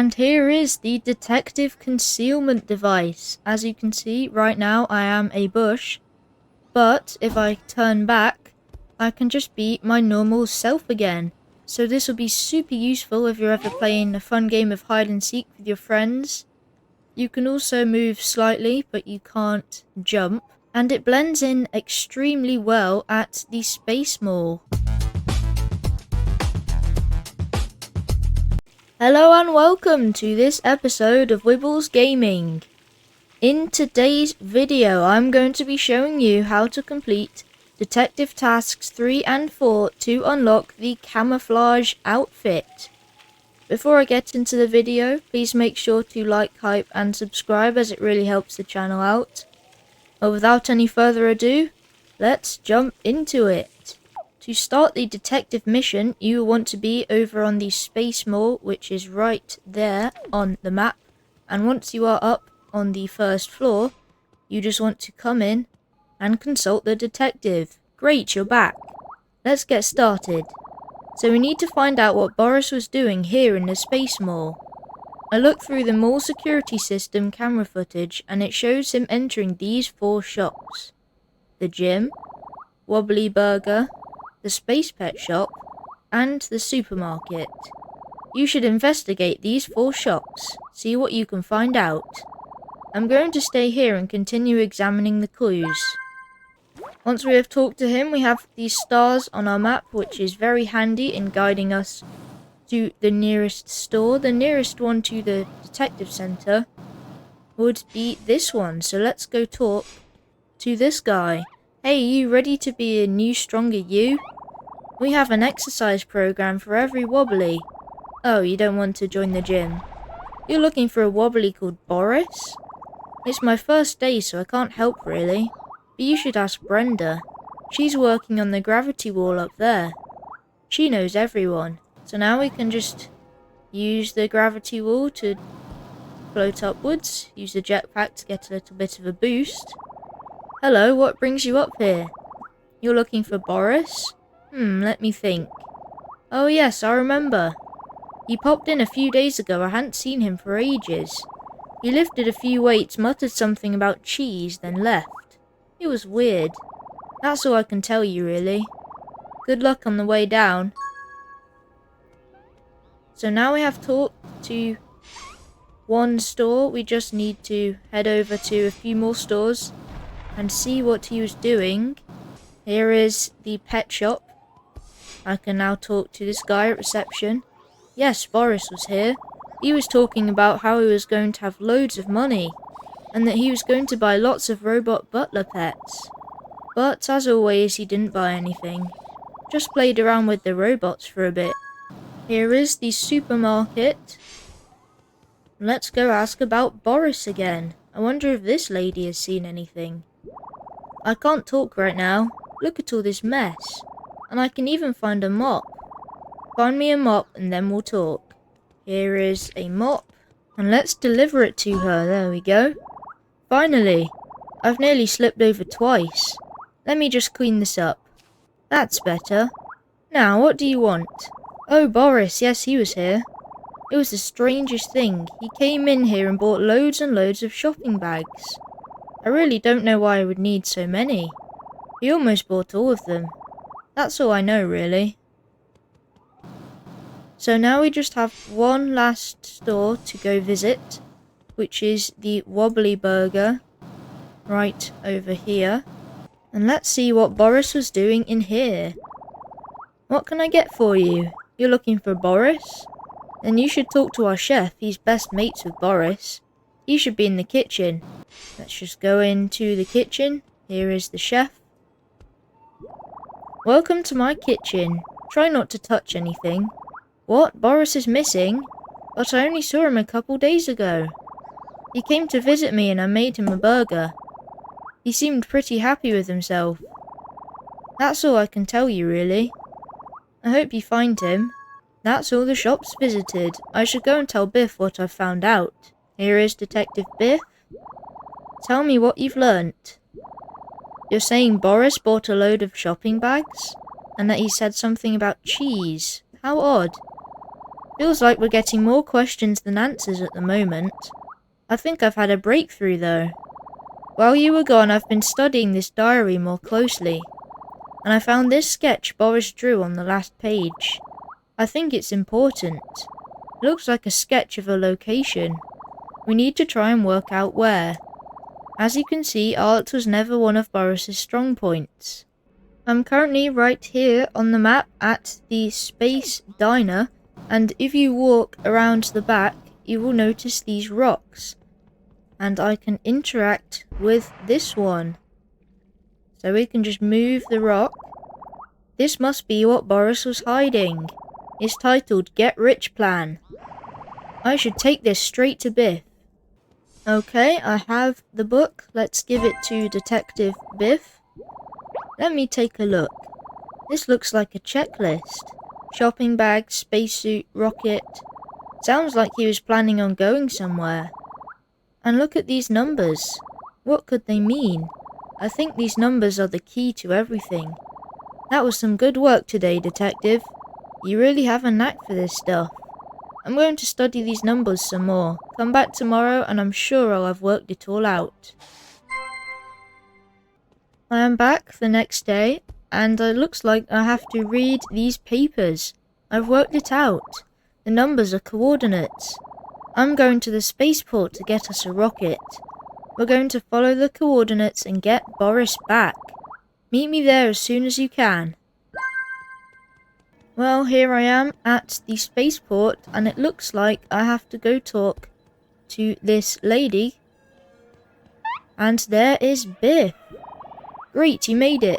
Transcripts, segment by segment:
And here is the detective concealment device. As you can see, right now I am a bush. But if I turn back, I can just be my normal self again. So this will be super useful if you're ever playing a fun game of hide and seek with your friends. You can also move slightly, but you can't jump. And it blends in extremely well at the Space Mall. Hello and welcome to this episode of Wibbles Gaming. In today's video, I'm going to be showing you how to complete Detective Tasks 3 and 4 to unlock the camouflage outfit. Before I get into the video, please make sure to like, hype and subscribe as it really helps the channel out. But without any further ado, let's jump into it. To start the detective mission, you want to be over on the Space Mall, which is right there on the map. And once you are up on the first floor, you just want to come in and consult the detective. Great, you're back. Let's get started. So we need to find out what Boris was doing here in the Space Mall. I looked through the mall security system camera footage and it shows him entering these 4 shops. The gym, Wobbly Burger, the Space Pet Shop, and the supermarket. You should investigate these 4 shops, see what you can find out. I'm going to stay here and continue examining the clues. Once we have talked to him, we have these stars on our map, which is very handy in guiding us to the nearest store. The nearest one to the detective center would be this one, so let's go talk to this guy. Hey, you ready to be a new, stronger you? We have an exercise program for every Wobbly. Oh, you don't want to join the gym. You're looking for a Wobbly called Boris? It's my first day, so I can't help really. But you should ask Brenda. She's working on the gravity wall up there. She knows everyone. So now we can just use the gravity wall to float upwards. Use the jetpack to get a little bit of a boost. Hello, what brings you up here? You're looking for Boris? Let me think. Oh yes, I remember. He popped in a few days ago. I hadn't seen him for ages. He lifted a few weights, muttered something about cheese, then left. It was weird. That's all I can tell you, really. Good luck on the way down. So now we have talked to one store. We just need to head over to a few more stores and see what he was doing. Here is the pet shop. I can now talk to this guy at reception. Yes, Boris was here. He was talking about how he was going to have loads of money and that he was going to buy lots of robot butler pets. But as always, he didn't buy anything. Just played around with the robots for a bit. Here is the supermarket. Let's go ask about Boris again. I wonder if this lady has seen anything. I can't talk right now. Look at all this mess. And I can even find a mop. Find me a mop and then we'll talk. Here is a mop. And let's deliver it to her. There we go. Finally. I've nearly slipped over twice. Let me just clean this up. That's better. Now, what do you want? Oh, Boris. Yes, he was here. It was the strangest thing. He came in here and bought loads and loads of shopping bags. I really don't know why I would need so many. He almost bought all of them. That's all I know, really. So now we just have one last store to go visit, which is the Wobbly Burger, right over here. And let's see what Boris was doing in here. What can I get for you? You're looking for Boris? Then you should talk to our chef. He's best mates with Boris. He should be in the kitchen. Let's just go into the kitchen. Here is the chef. Welcome to my kitchen. Try not to touch anything. What? Boris is missing? But I only saw him a couple days ago. He came to visit me and I made him a burger. He seemed pretty happy with himself. That's all I can tell you, really. I hope you find him. That's all the shops visited. I should go and tell Biff what I've found out. Here is Detective Biff. Tell me what you've learnt. You're saying Boris bought a load of shopping bags? And that he said something about cheese. How odd. Feels like we're getting more questions than answers at the moment. I think I've had a breakthrough though. While you were gone, I've been studying this diary more closely, and I found this sketch Boris drew on the last page. I think it's important. It looks like a sketch of a location. We need to try and work out where. As you can see, art was never one of Boris's strong points. I'm currently right here on the map at the Space Diner, and if you walk around the back, you will notice these rocks. And I can interact with this one. So we can just move the rock. This must be what Boris was hiding. It's titled Get Rich Plan. I should take this straight to Biff. Okay, I have the book. Let's give it to Detective Biff. Let me take a look. This looks like a checklist. Shopping bag, spacesuit, rocket. Sounds like he was planning on going somewhere. And look at these numbers. What could they mean? I think these numbers are the key to everything. That was some good work today, Detective. You really have a knack for this stuff. I'm going to study these numbers some more. Come back tomorrow and I'm sure I'll have worked it all out. I am back the next day and it looks like I have to read these papers. I've worked it out. The numbers are coordinates. I'm going to the spaceport to get us a rocket. We're going to follow the coordinates and get Boris back. Meet me there as soon as you can. Well, here I am at the spaceport, and it looks like I have to go talk to this lady. And there is Biff. Great, you made it.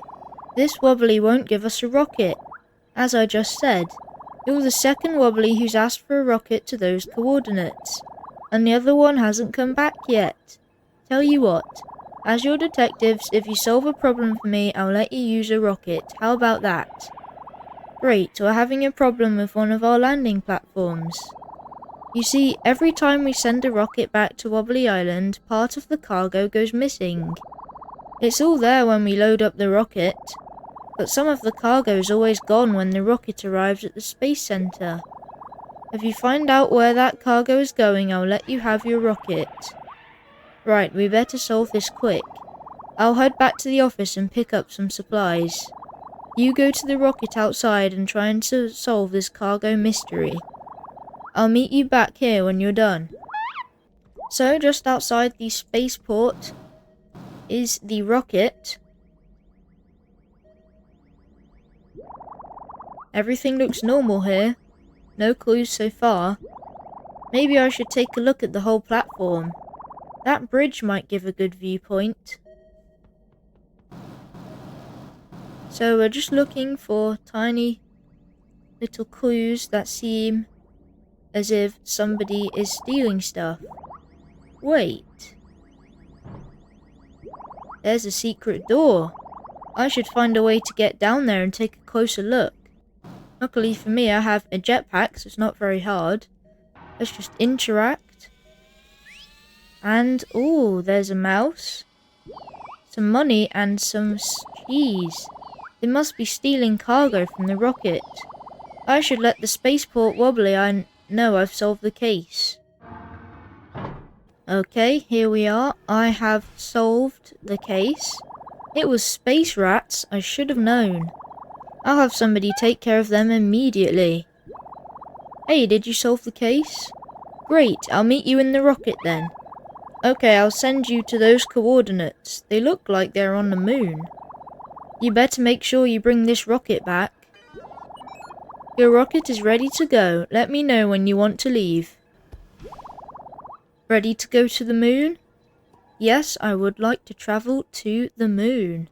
This Wobbly won't give us a rocket. As I just said, you're the second Wobbly who's asked for a rocket to those coordinates, and the other one hasn't come back yet. Tell you what, as your detectives, if you solve a problem for me, I'll let you use a rocket. How about that? Great, we're having a problem with one of our landing platforms. You see, every time we send a rocket back to Wobbly Island, part of the cargo goes missing. It's all there when we load up the rocket, but some of the cargo is always gone when the rocket arrives at the Space Center. If you find out where that cargo is going, I'll let you have your rocket. Right, we better solve this quick. I'll head back to the office and pick up some supplies. You go to the rocket outside and try and solve this cargo mystery. I'll meet you back here when you're done. So, just outside the spaceport is the rocket. Everything looks normal here. No clues so far. Maybe I should take a look at the whole platform. That bridge might give a good viewpoint. So we're just looking for tiny little clues that seem as if somebody is stealing stuff. Wait. There's a secret door. I should find a way to get down there and take a closer look. Luckily for me, I have a jetpack, so it's not very hard. Let's just interact. And, ooh, there's a mouse. Some money and some cheese. They must be stealing cargo from the rocket. I should let the spaceport Wobbly know I've solved the case. Okay, here we are. I have solved the case. It was space rats. I should have known. I'll have somebody take care of them immediately. Hey, did you solve the case? Great, I'll meet you in the rocket then. Okay, I'll send you to those coordinates. They look like they're on the moon. You better make sure you bring this rocket back. Your rocket is ready to go. Let me know when you want to leave. Ready to go to the moon? Yes, I would like to travel to the moon.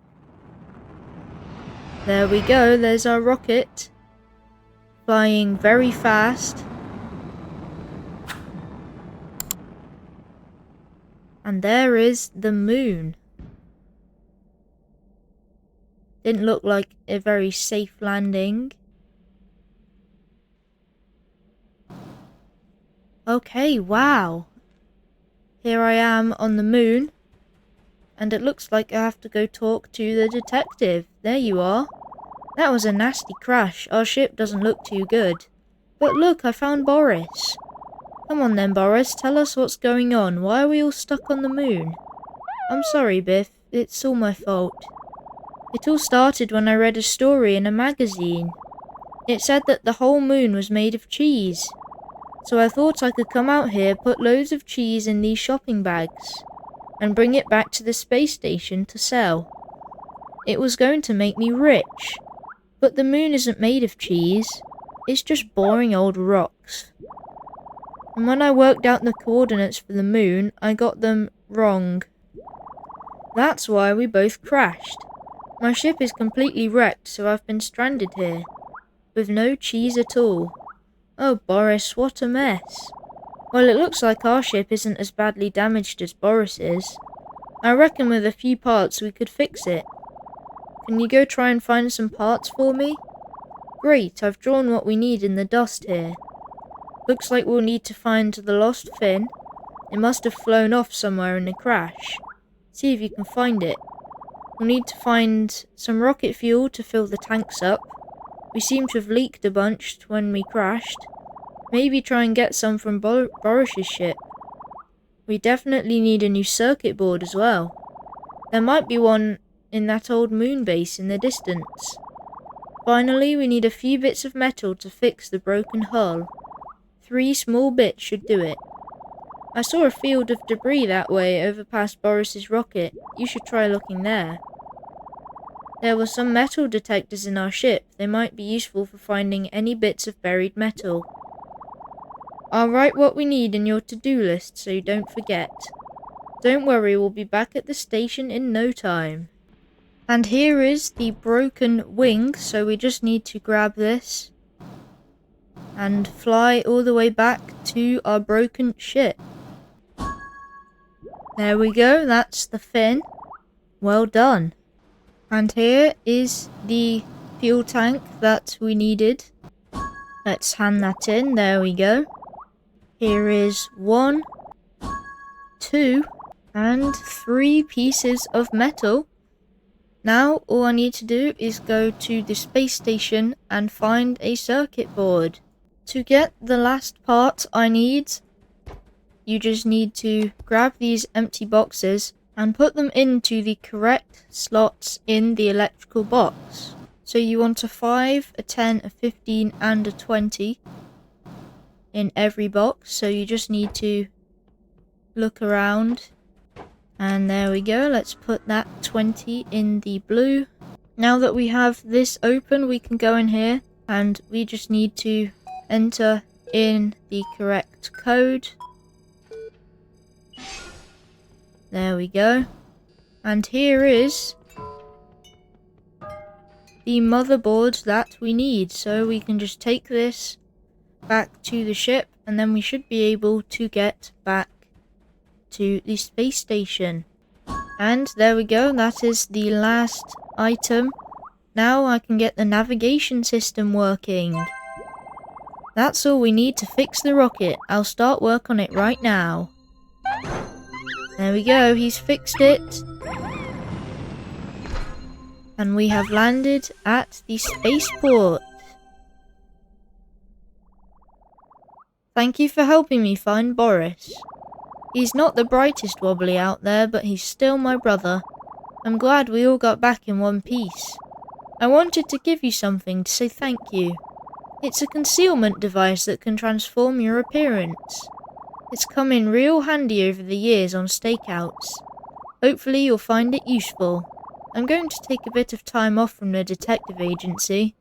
There we go, there's our rocket. Flying very fast. And there is the moon. Didn't look like a very safe landing. Okay, wow. Here I am on the moon. And it looks like I have to go talk to the detective. There you are. That was a nasty crash. Our ship doesn't look too good. But look, I found Boris. Come on then, Boris, tell us what's going on. Why are we all stuck on the moon? I'm sorry, Biff. It's all my fault. It all started when I read a story in a magazine. It said that the whole moon was made of cheese. So I thought I could come out here, put loads of cheese in these shopping bags, and bring it back to the space station to sell. It was going to make me rich. But the moon isn't made of cheese. It's just boring old rocks. And when I worked out the coordinates for the moon, I got them wrong. That's why we both crashed. My ship is completely wrecked, so I've been stranded here, with no cheese at all. Oh, Boris, what a mess. Well, it looks like our ship isn't as badly damaged as Boris's. I reckon with a few parts we could fix it. Can you go try and find some parts for me? Great, I've drawn what we need in the dust here. Looks like we'll need to find the lost fin. It must have flown off somewhere in the crash. See if you can find it. We'll need to find some rocket fuel to fill the tanks up. We seem to have leaked a bunch when we crashed. Maybe try and get some from Boris's ship. We definitely need a new circuit board as well. There might be one in that old moon base in the distance. Finally, we need a few bits of metal to fix the broken hull. 3 small bits should do it. I saw a field of debris that way over past Boris's rocket. You should try looking there. There were some metal detectors in our ship. They might be useful for finding any bits of buried metal. I'll write what we need in your to-do list so you don't forget. Don't worry, we'll be back at the station in no time. And here is the broken wing, so we just need to grab this and fly all the way back to our broken ship. There we go, that's the fin. Well done. And here is the fuel tank that we needed. Let's hand that in, there we go. Here is 1, 2, and 3 pieces of metal. Now all I need to do is go to the space station and find a circuit board. To get the last part I need, you just need to grab these empty boxes and put them into the correct slots in the electrical box. So you want a 5, a 10, a 15 and a 20 in every box. So you just need to look around. And there we go, let's put that 20 in the blue. Now that we have this open, we can go in here and we just need to enter in the correct code. There we go. And here is the motherboard that we need. So we can just take this back to the ship and then we should be able to get back to the space station. And there we go, that is the last item. Now I can get the navigation system working. That's all we need to fix the rocket. I'll start work on it right now. There we go, he's fixed it. And we have landed at the spaceport. Thank you for helping me find Boris. He's not the brightest Wobbly out there, but he's still my brother. I'm glad we all got back in one piece. I wanted to give you something to say thank you. It's a concealment device that can transform your appearance. It's come in real handy over the years on stakeouts. Hopefully you'll find it useful. I'm going to take a bit of time off from the detective agency.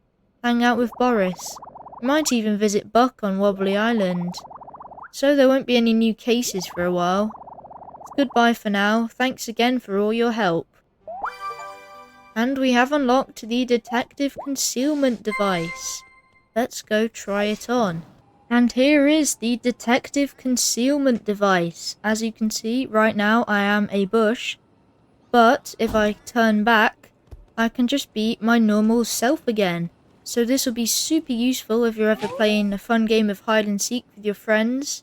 Hang out with Boris. Might even visit Buck on Wobbly Island. So there won't be any new cases for a while. Goodbye for now. Thanks again for all your help. And we have unlocked the detective concealment device. Let's go try it on. And here is the detective concealment device. As you can see, right now I am a bush. But if I turn back, I can just be my normal self again. So this will be super useful if you're ever playing a fun game of hide and seek with your friends.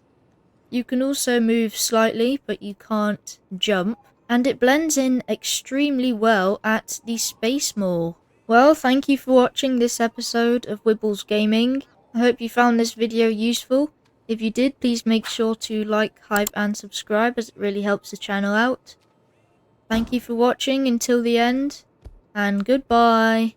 You can also move slightly, but you can't jump. And it blends in extremely well at the Space Mall. Well, thank you for watching this episode of Wibbles Gaming. I hope you found this video useful. If you did, please make sure to like, hype and subscribe, as it really helps the channel out. Thank you for watching until the end, and goodbye.